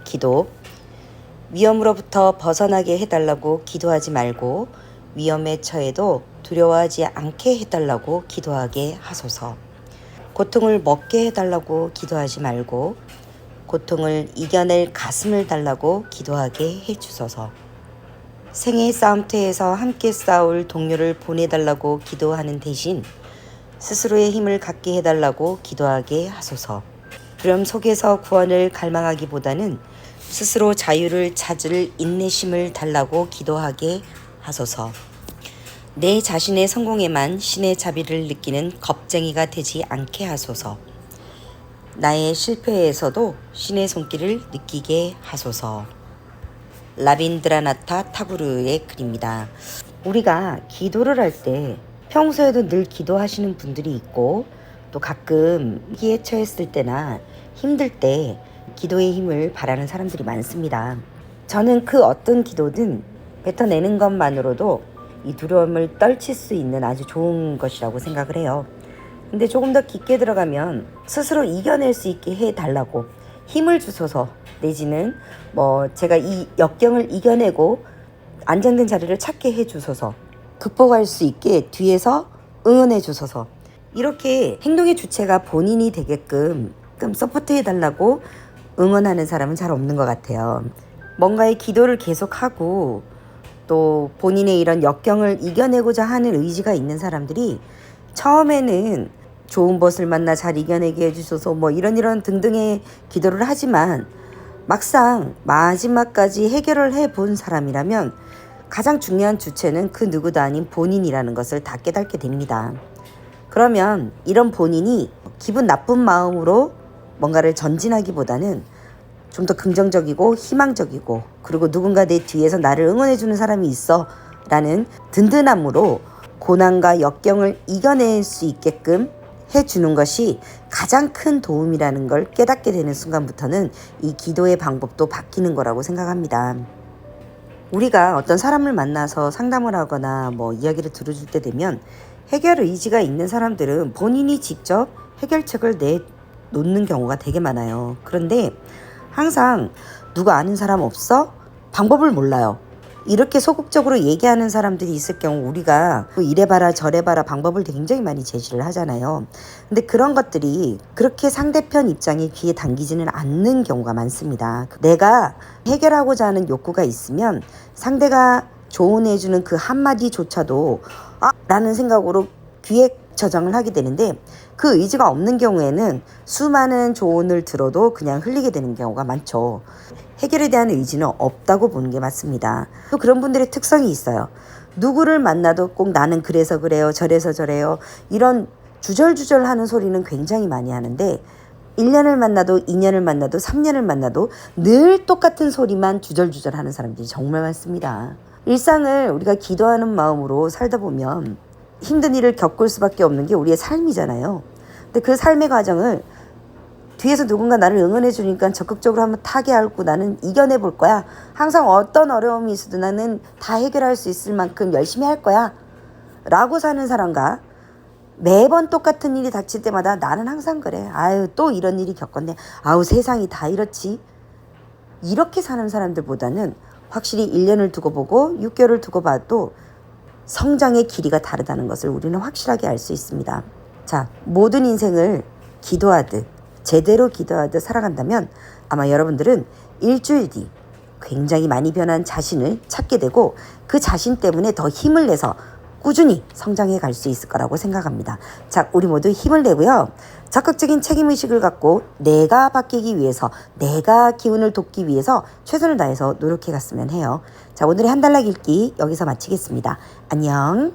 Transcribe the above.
기도. 위험으로부터 벗어나게 해달라고 기도하지 말고 위험에 처해도 두려워하지 않게 해달라고 기도하게 하소서. 고통을 먹게 해달라고 기도하지 말고 고통을 이겨낼 가슴을 달라고 기도하게 해주소서. 생의 싸움터에서 함께 싸울 동료를 보내달라고 기도하는 대신 스스로의 힘을 갖게 해달라고 기도하게 하소서. 두려움 속에서 구원을 갈망하기보다는 스스로 자유를 찾을 인내심을 달라고 기도하게 하소서. 내 자신의 성공에만 신의 자비를 느끼는 겁쟁이가 되지 않게 하소서. 나의 실패에서도 신의 손길을 느끼게 하소서. 라빈드라나타 타구르의 글입니다. 우리가 기도를 할 때 평소에도 늘 기도하시는 분들이 있고 또 가끔 위기에 처했을 때나 힘들 때 기도의 힘을 바라는 사람들이 많습니다. 저는 그 어떤 기도든 뱉어내는 것만으로도 이 두려움을 떨칠 수 있는 아주 좋은 것이라고 생각을 해요. 근데 조금 더 깊게 들어가면 스스로 이겨낼 수 있게 해달라고 힘을 주소서, 내지는 제가 이 역경을 이겨내고 안정된 자리를 찾게 해주소서, 극복할 수 있게 뒤에서 응원해 주소서, 이렇게 행동의 주체가 본인이 되게끔 서포트해달라고 응원하는 사람은 잘 없는 것 같아요. 뭔가의 기도를 계속하고 또 본인의 이런 역경을 이겨내고자 하는 의지가 있는 사람들이 처음에는 좋은 벗을 만나 잘 이겨내게 해주소서 이런 등등의 기도를 하지만 막상 마지막까지 해결을 해본 사람이라면 가장 중요한 주체는 그 누구도 아닌 본인이라는 것을 다 깨닫게 됩니다. 그러면 이런 본인이 기분 나쁜 마음으로 뭔가를 전진하기보다는 좀 더 긍정적이고 희망적이고, 그리고 누군가 내 뒤에서 나를 응원해주는 사람이 있어 라는 든든함으로 고난과 역경을 이겨낼 수 있게끔 해주는 것이 가장 큰 도움이라는 걸 깨닫게 되는 순간부터는 이 기도의 방법도 바뀌는 거라고 생각합니다. 우리가 어떤 사람을 만나서 상담을 하거나 이야기를 들어줄 때 되면 해결 의지가 있는 사람들은 본인이 직접 해결책을 내놓는 경우가 되게 많아요. 그런데 항상 누가 아는 사람 없어? 방법을 몰라요. 이렇게 소극적으로 얘기하는 사람들이 있을 경우 우리가 이래봐라 저래봐라 방법을 굉장히 많이 제시를 하잖아요. 근데 그런 것들이 그렇게 상대편 입장에 귀에 당기지는 않는 경우가 많습니다. 내가 해결하고자 하는 욕구가 있으면 상대가 조언해주는 그 한마디조차도 라는 생각으로 귀에 저장을 하게 되는데, 그 의지가 없는 경우에는 수많은 조언을 들어도 그냥 흘리게 되는 경우가 많죠. 해결에 대한 의지는 없다고 보는 게 맞습니다. 또 그런 분들의 특성이 있어요. 누구를 만나도 꼭 나는 그래서 그래요, 저래서 저래요, 이런 주절주절 하는 소리는 굉장히 많이 하는데 1년을 만나도 2년을 만나도 3년을 만나도 늘 똑같은 소리만 주절주절 하는 사람들이 정말 많습니다. 일상을 우리가 기도하는 마음으로 살다 보면 힘든 일을 겪을 수밖에 없는 게 우리의 삶이잖아요. 근데 그 삶의 과정을 뒤에서 누군가 나를 응원해 주니까 적극적으로 한번 타개하고 나는 이겨내 볼 거야, 항상 어떤 어려움이 있어도 나는 다 해결할 수 있을 만큼 열심히 할 거야 라고 사는 사람과 매번 똑같은 일이 닥칠 때마다 나는 항상 그래, 아유 또 이런 일이 겪었네, 아우 세상이 다 이렇지, 이렇게 사는 사람들보다는 확실히 1년을 두고 보고 6개월을 두고 봐도 성장의 길이가 다르다는 것을 우리는 확실하게 알 수 있습니다. 자, 모든 인생을 기도하듯 제대로 기도하듯 살아간다면 아마 여러분들은 일주일 뒤 굉장히 많이 변한 자신을 찾게 되고 그 자신 때문에 더 힘을 내서 꾸준히 성장해 갈 수 있을 거라고 생각합니다. 자, 우리 모두 힘을 내고요. 적극적인 책임의식을 갖고 내가 바뀌기 위해서, 내가 기운을 돕기 위해서 최선을 다해서 노력해 갔으면 해요. 자, 오늘의 한 달락 읽기 여기서 마치겠습니다. 안녕.